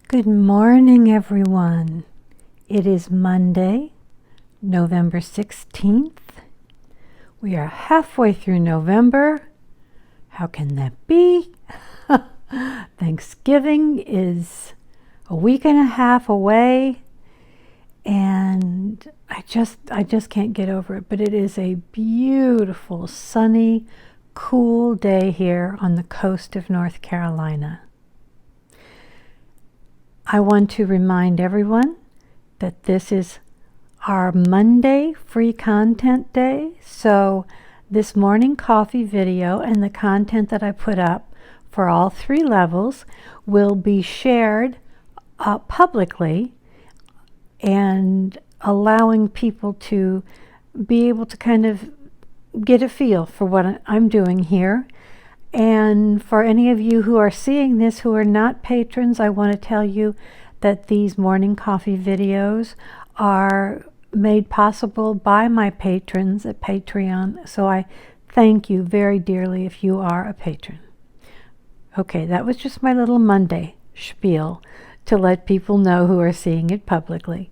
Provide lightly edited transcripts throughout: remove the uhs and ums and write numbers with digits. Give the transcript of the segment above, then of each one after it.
Good morning, everyone. It is Monday, November 16th. We are halfway through November. How can that be? Thanksgiving is a week and a half away, and I just can't get over it. But it is a beautiful, sunny, cool day here on the coast of North Carolina. I want to remind everyone that this is our Monday free content day. So this morning coffee video and the content that I put up for all 3 levels will be shared publicly and allowing people to be able to kind of get a feel for what I'm doing here. And for any of you who are seeing this who are not patrons, I want to tell you that these morning coffee videos are made possible by my patrons at Patreon. So I thank you very dearly if you are a patron. Okay, that was just my little Monday spiel to let people know who are seeing it publicly.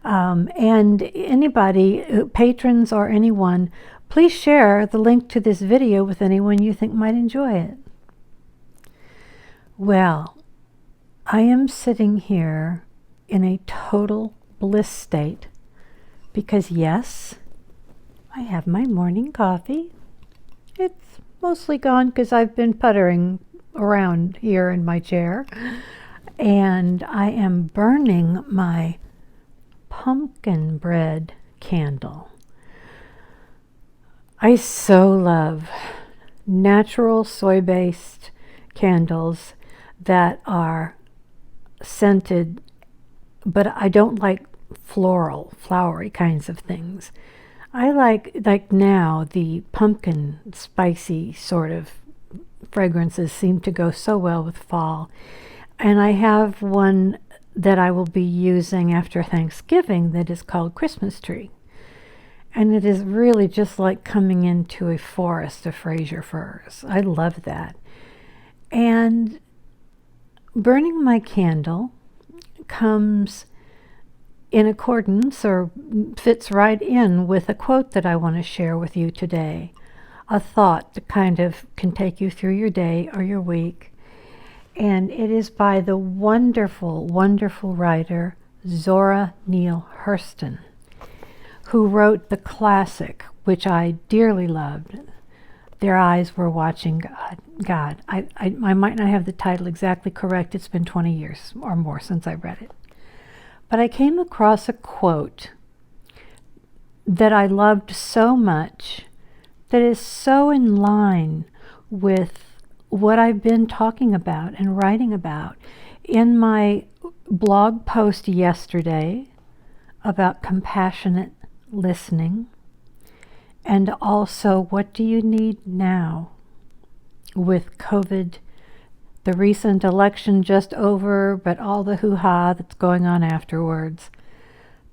And anybody, patrons or anyone, please share the link to this video with anyone you think might enjoy it. Well, I am sitting here in a total bliss state because yes, I have my morning coffee. It's mostly gone because I've been puttering around here in my chair, and I am burning my pumpkin bread candle. I so love natural soy-based candles that are scented, but I don't like flowery kinds of things. I like now the pumpkin spicy sort of fragrances seem to go so well with fall. And I have one that I will be using after Thanksgiving that is called Christmas Tree. And it is really just like coming into a forest of Fraser firs. I love that. And burning my candle comes in accordance or fits right in with a quote that I want to share with you today. A thought that kind of can take you through your day or your week. And it is by the wonderful, wonderful writer Zora Neale Hurston, who wrote the classic, which I dearly loved, Their Eyes Were Watching God. I might not have the title exactly correct. It's been 20 years or more since I read it. But I came across a quote that I loved so much that is so in line with what I've been talking about and writing about in my blog post yesterday about compassionate listening, and also what do you need now with COVID, the recent election just over, but all the hoo-ha that's going on afterwards,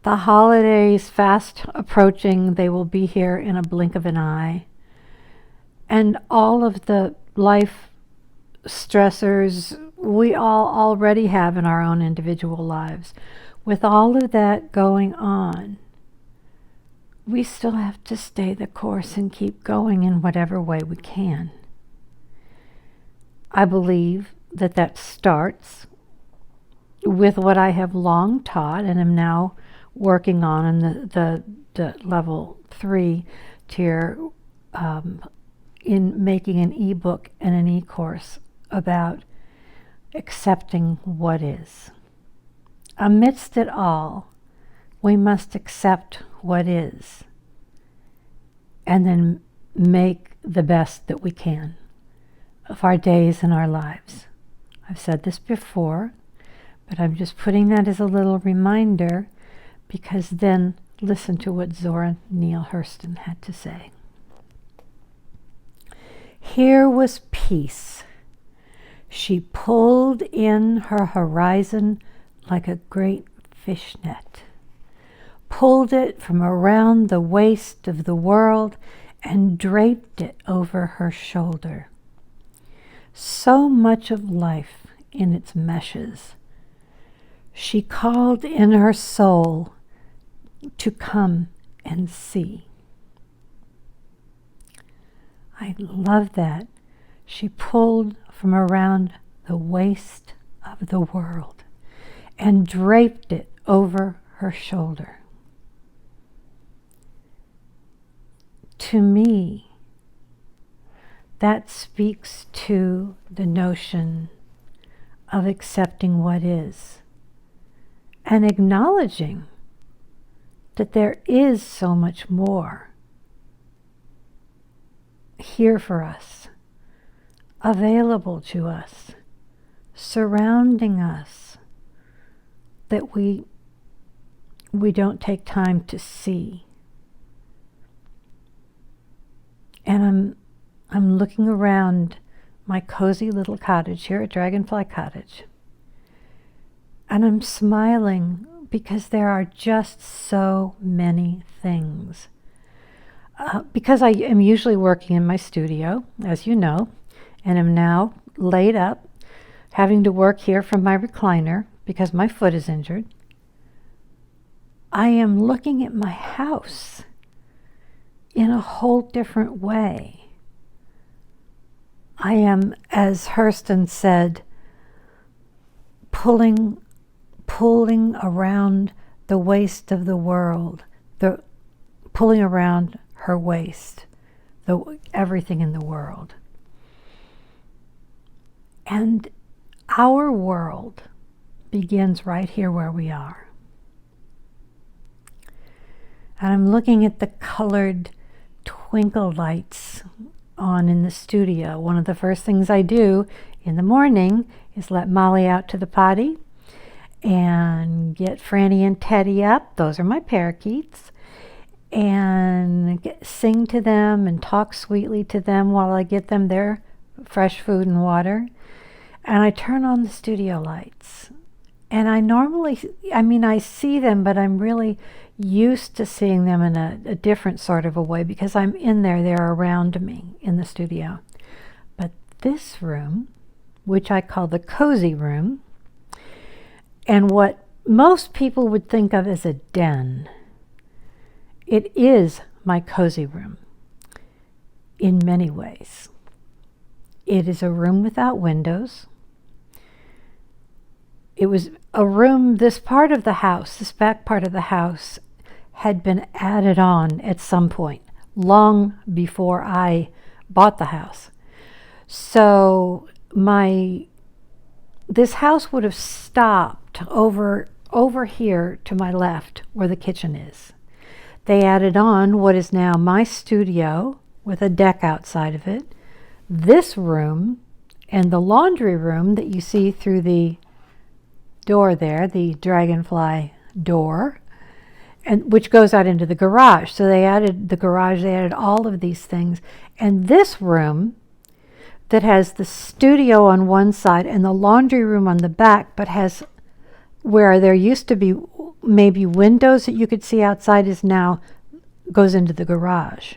the holidays fast approaching, they will be here in a blink of an eye, and all of the life stressors we all already have in our own individual lives. With all of that going on, we still have to stay the course and keep going in whatever way we can. I believe that starts with what I have long taught and am now working on in the level 3 tier in making an ebook and an e-course about accepting what is. Amidst it all, we must accept what is and then make the best that we can of our days and our lives. I've said this before, but I'm just putting that as a little reminder because then listen to what Zora Neale Hurston had to say. Here was peace. She pulled in her horizon like a great fishnet, pulled it from around the waist of the world and draped it over her shoulder. So much of life in its meshes, She called in her soul to come and see. I love that. She pulled from around the waist of the world and draped it over her shoulder. To me, that speaks to the notion of accepting what is and acknowledging that there is so much more here for us, available to us, surrounding us, that we don't take time to see. And I'm looking around my cozy little cottage here at Dragonfly Cottage, and I'm smiling because there are just so many things. Because I am usually working in my studio, as you know, and am now laid up, having to work here from my recliner because my foot is injured, I am looking at my house in a whole different way. I am, as Hurston said, pulling around the waist of the world, pulling around her waist, everything in the world. And our world begins right here where we are. And I'm looking at the colored twinkle lights on in the studio. One of the first things I do in the morning is let Molly out to the potty and get Franny and Teddy up. Those are my parakeets. And sing to them and talk sweetly to them while I get them their fresh food and water. And I turn on the studio lights. And I see them, but I'm really used to seeing them in a different sort of a way because I'm in there, they're around me in the studio. But this room, which I call the cozy room, and what most people would think of as a den, it is my cozy room in many ways. It is a room without windows. It was a room, this part of the house, this back part of the house, had been added on at some point, long before I bought the house. So this house would have stopped over here to my left where the kitchen is. They added on what is now my studio with a deck outside of it, this room, and the laundry room that you see through the door there, the dragonfly door, and which goes out into the garage. So they added the garage, they added all of these things. And this room that has the studio on one side and the laundry room on the back, but has where there used to be maybe windows that you could see outside, is now goes into the garage.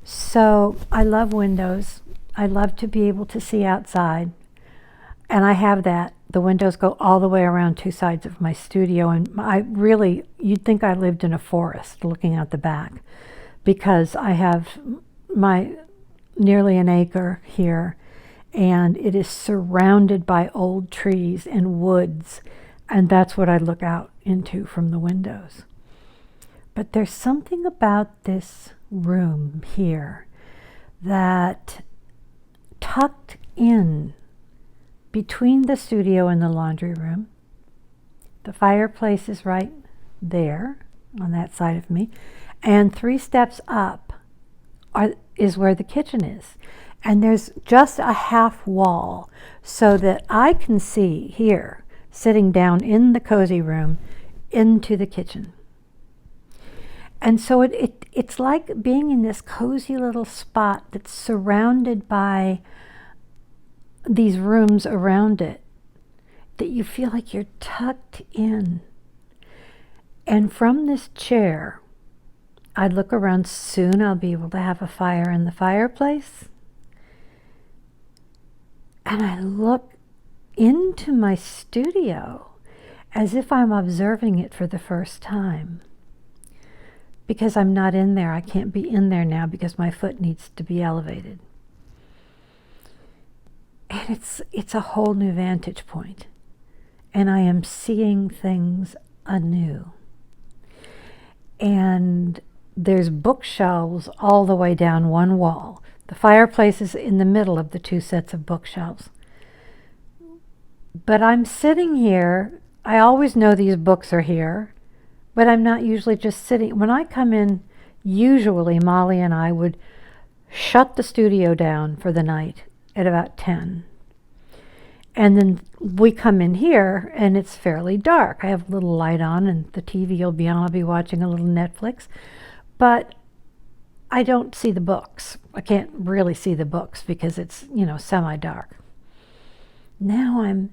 So I love windows. I love to be able to see outside. And I have that. The windows go all the way around two sides of my studio. And you'd think I lived in a forest looking out the back, because I have my nearly an acre here, and it is surrounded by old trees and woods. And that's what I look out into from the windows. But there's something about this room here that tucked in between the studio and the laundry room. The fireplace is right there on that side of me. And 3 steps up is where the kitchen is. And there's just a half wall so that I can see here, sitting down in the cozy room, into the kitchen. And so it's like being in this cozy little spot that's surrounded by these rooms around it, that you feel like you're tucked in. And from this chair, I look around. Soon I'll be able to have a fire in the fireplace. And I look into my studio, as if I'm observing it for the first time. Because I'm not in there, I can't be in there now because my foot needs to be elevated. And it's a whole new vantage point. And I am seeing things anew. And there's bookshelves all the way down one wall. The fireplace is in the middle of the two sets of bookshelves. But I'm sitting here, I always know these books are here, but I'm not usually just sitting. When I come in, usually Molly and I would shut the studio down for the night at about 10. And then we come in here and it's fairly dark. I have a little light on and the TV will be on. I'll be watching a little Netflix. But I don't see the books. I can't really see the books because it's, semi-dark. Now I'm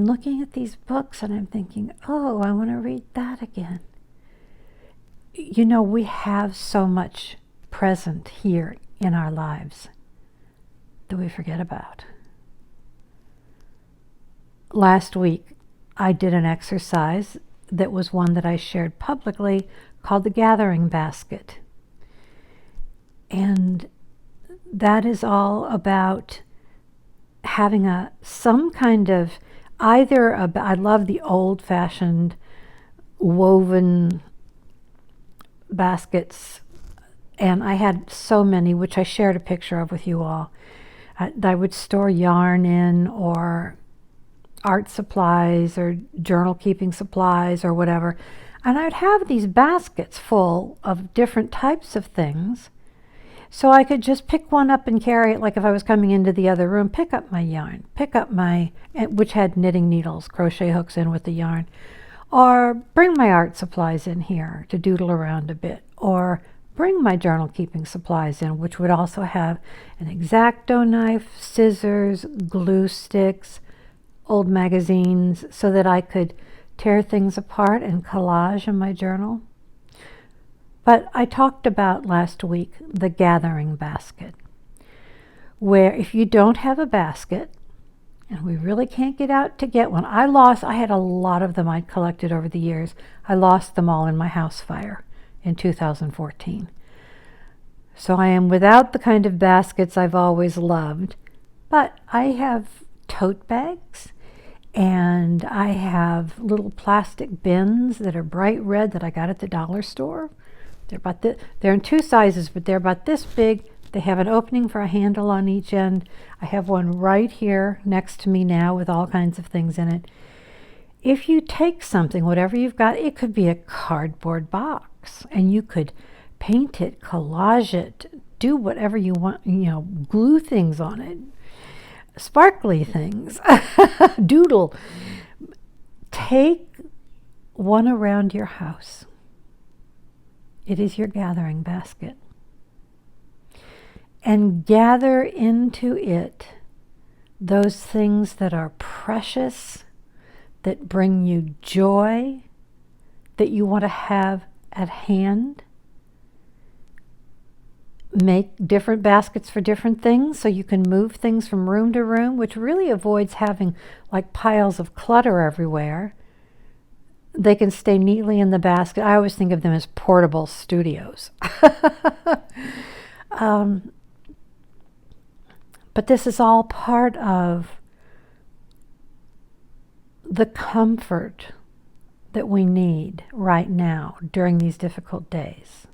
looking at these books and I'm thinking, oh, I want to read that again. We have so much present here in our lives that we forget about. Last week, I did an exercise that was one that I shared publicly called the gathering basket. And that is all about having some kind of I love the old-fashioned woven baskets, and I had so many, which I shared a picture of with you all. I would store yarn in, or art supplies, or journal keeping supplies, or whatever. And I'd have these baskets full of different types of things. So I could just pick one up and carry it, like if I was coming into the other room, pick up my yarn, which had knitting needles, crochet hooks in with the yarn, or bring my art supplies in here to doodle around a bit, or bring my journal keeping supplies in, which would also have an X-Acto knife, scissors, glue sticks, old magazines, so that I could tear things apart and collage in my journal. But I talked about last week the gathering basket, where if you don't have a basket, and we really can't get out to get one. I had a lot of them I'd collected over the years. I lost them all in my house fire in 2014. So I am without the kind of baskets I've always loved, but I have tote bags, and I have little plastic bins that are bright red that I got at the dollar store. They're in two sizes, but they're about this big. They have an opening for a handle on each end. I have one right here next to me now with all kinds of things in it. If you take something, whatever you've got, it could be a cardboard box, and you could paint it, collage it, do whatever you want, glue things on it, sparkly things, doodle. Take one around your house. It is your gathering basket. And gather into it those things that are precious, that bring you joy, that you want to have at hand. Make different baskets for different things so you can move things from room to room, which really avoids having like piles of clutter everywhere. They can stay neatly in the basket. I always think of them as portable studios. But this is all part of the comfort that we need right now during these difficult days,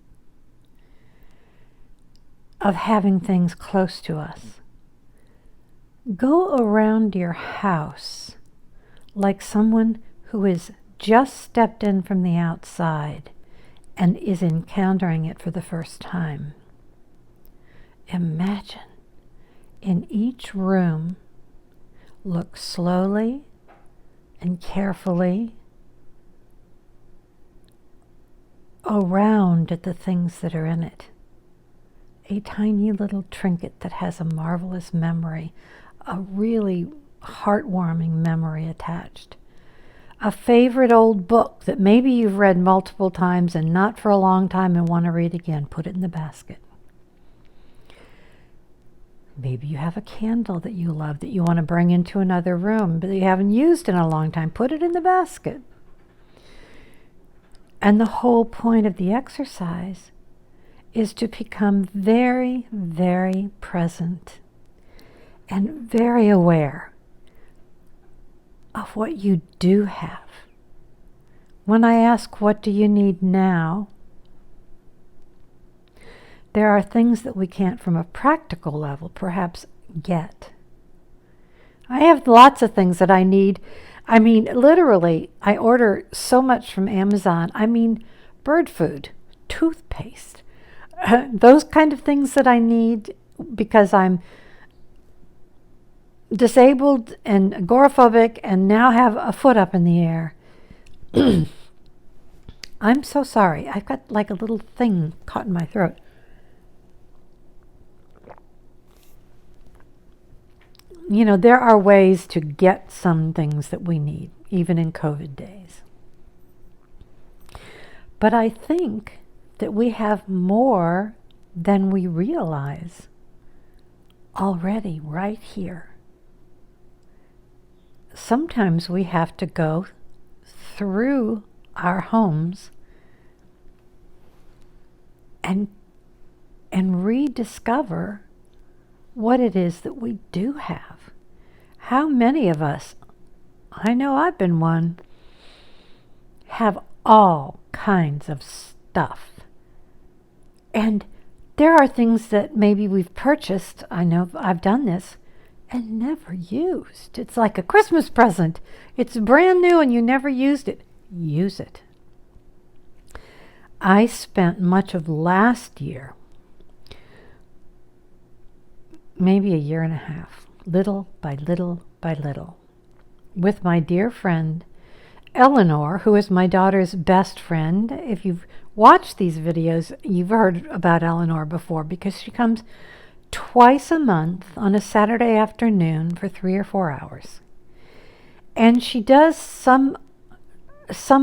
of having things close to us. Go around your house like someone who has just stepped in from the outside and is encountering it for the first time. Imagine in each room, look slowly and carefully around at the things that are in it. A tiny little trinket that has a marvelous memory, a really heartwarming memory attached. A favorite old book that maybe you've read multiple times and not for a long time and want to read again, put it in the basket. Maybe you have a candle that you love that you want to bring into another room but you haven't used in a long time. Put it in the basket. And the whole point of the exercise is to become very, very present and very aware of what you do have. When I ask, what do you need now? There are things that we can't, from a practical level, perhaps get. I have lots of things that I need. I mean, literally, I order so much from Amazon. I mean, bird food, toothpaste, those kind of things that I need because I'm disabled and agoraphobic and now have a foot up in the air. I'm so sorry. I've got like a little thing caught in my throat. You know, there are ways to get some things that we need, even in COVID days. But I think that we have more than we realize already right here. Sometimes we have to go through our homes and rediscover what it is that we do have. How many of us, I know I've been one, have all kinds of stuff. And there are things that maybe we've purchased, I know I've done this, and never used. It's like a Christmas present. It's brand new and you never used it. Use it. I spent much of last year, maybe a year and a half, little by little by little, with my dear friend Eleanor, who is my daughter's best friend. If you've watched these videos, you've heard about Eleanor before because she comes twice a month on a Saturday afternoon for 3 or 4 hours. And she does some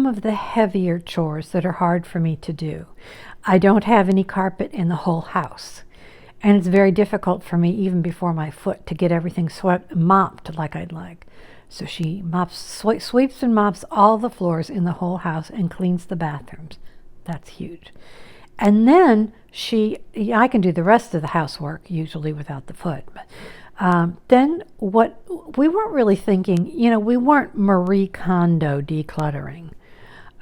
of the heavier chores that are hard for me to do. I don't have any carpet in the whole house. And it's very difficult for me, even before my foot, to get everything mopped like I'd like. So she sweeps and mops all the floors in the whole house and cleans the bathrooms. That's huge. And then I can do the rest of the housework, usually without the foot. But then we weren't really thinking, we weren't Marie Kondo decluttering.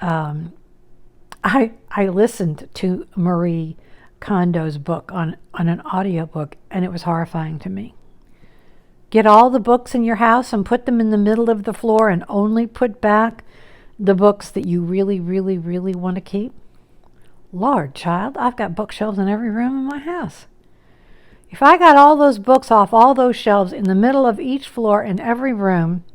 I listened to Marie Kondo's book on an audiobook, and it was horrifying to me. Get all the books in your house and put them in the middle of the floor and only put back the books that you really, really, really want to keep. Lord, child, I've got bookshelves in every room in my house. If I got all those books off all those shelves in the middle of each floor in every room,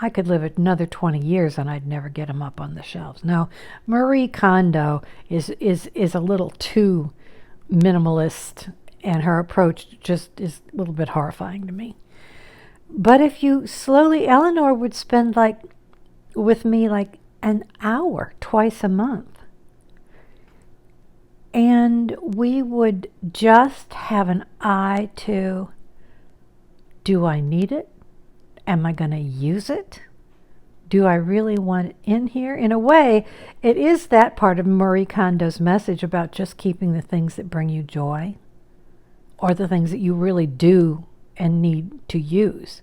I could live another 20 years and I'd never get them up on the shelves. No, Marie Kondo is a little too minimalist, and her approach just is a little bit horrifying to me. But if you slowly, Eleanor would spend with me an hour twice a month. And we would just have an eye to, do I need it? Am I going to use it? Do I really want it in here? In a way, it is that part of Marie Kondo's message about just keeping the things that bring you joy, or the things that you really do and need to use.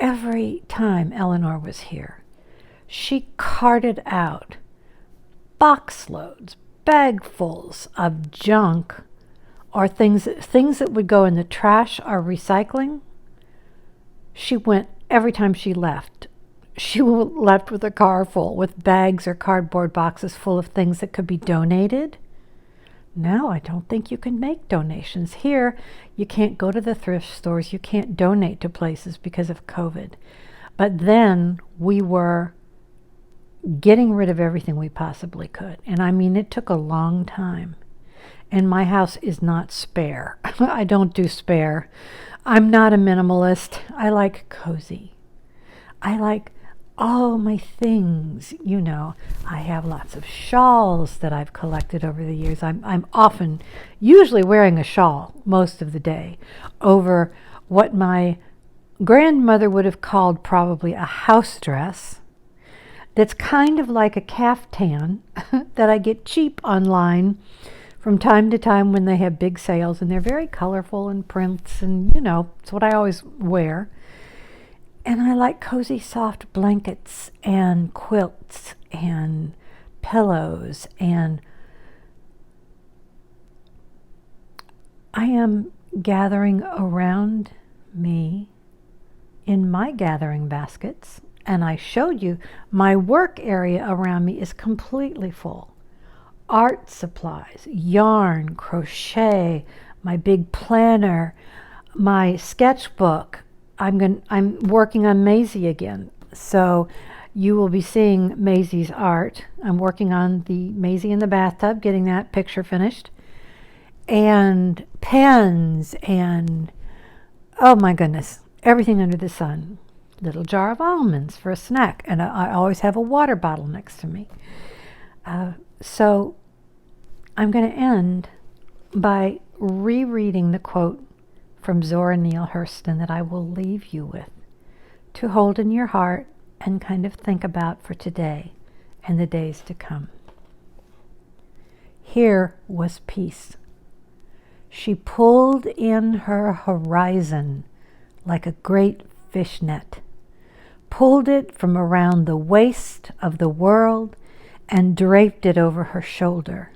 Every time Eleanor was here, she carted out box loads, bagfuls of junk, or things that would go in the trash or recycling. She went every time she left. She left with a car full with bags or cardboard boxes full of things that could be donated. Now I don't think you can make donations. Here, you can't go to the thrift stores. You can't donate to places because of COVID. But then we were getting rid of everything we possibly could. And I mean, it took a long time. And my house is not spare. I don't do spare. I'm not a minimalist. I like cozy. I like all my things. You know, I have lots of shawls that I've collected over the years. I'm often, usually wearing a shawl most of the day over what my grandmother would have called probably a house dress that's kind of like a caftan that I get cheap online from time to time when they have big sales, and they're very colorful and prints, and you know, it's what I always wear. And I like cozy, soft blankets and quilts and pillows. And I am gathering around me in my gathering baskets. And I showed you my work area around me is completely full. Art supplies, yarn, crochet, my big planner, my sketchbook. I'm working on Maisie again. So you will be seeing Maisie's art. I'm working on the Maisie in the bathtub, getting that picture finished. And pens and, oh my goodness, everything under the sun. Little jar of almonds for a snack. And I always have a water bottle next to me. So I'm going to end by rereading the quote from Zora Neale Hurston that I will leave you with to hold in your heart and kind of think about for today and the days to come. Here was peace. She pulled in her horizon like a great fishnet, pulled it from around the waist of the world and draped it over her shoulder.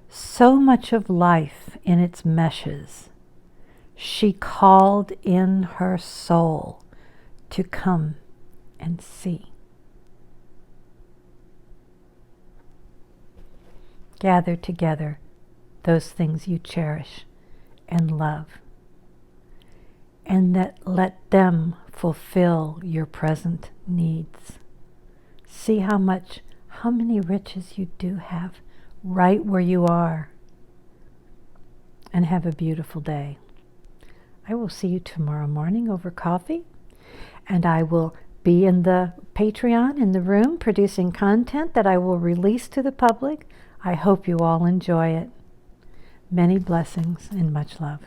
So much of life in its meshes. She called in her soul to come and see. Gather together those things you cherish and love, and let them fulfill your present needs. See how many riches you do have right where you are, and have a beautiful day. I will see you tomorrow morning over coffee, and I will be in the Patreon in the room producing content that I will release to the public. I hope you all enjoy it. Many blessings and much love.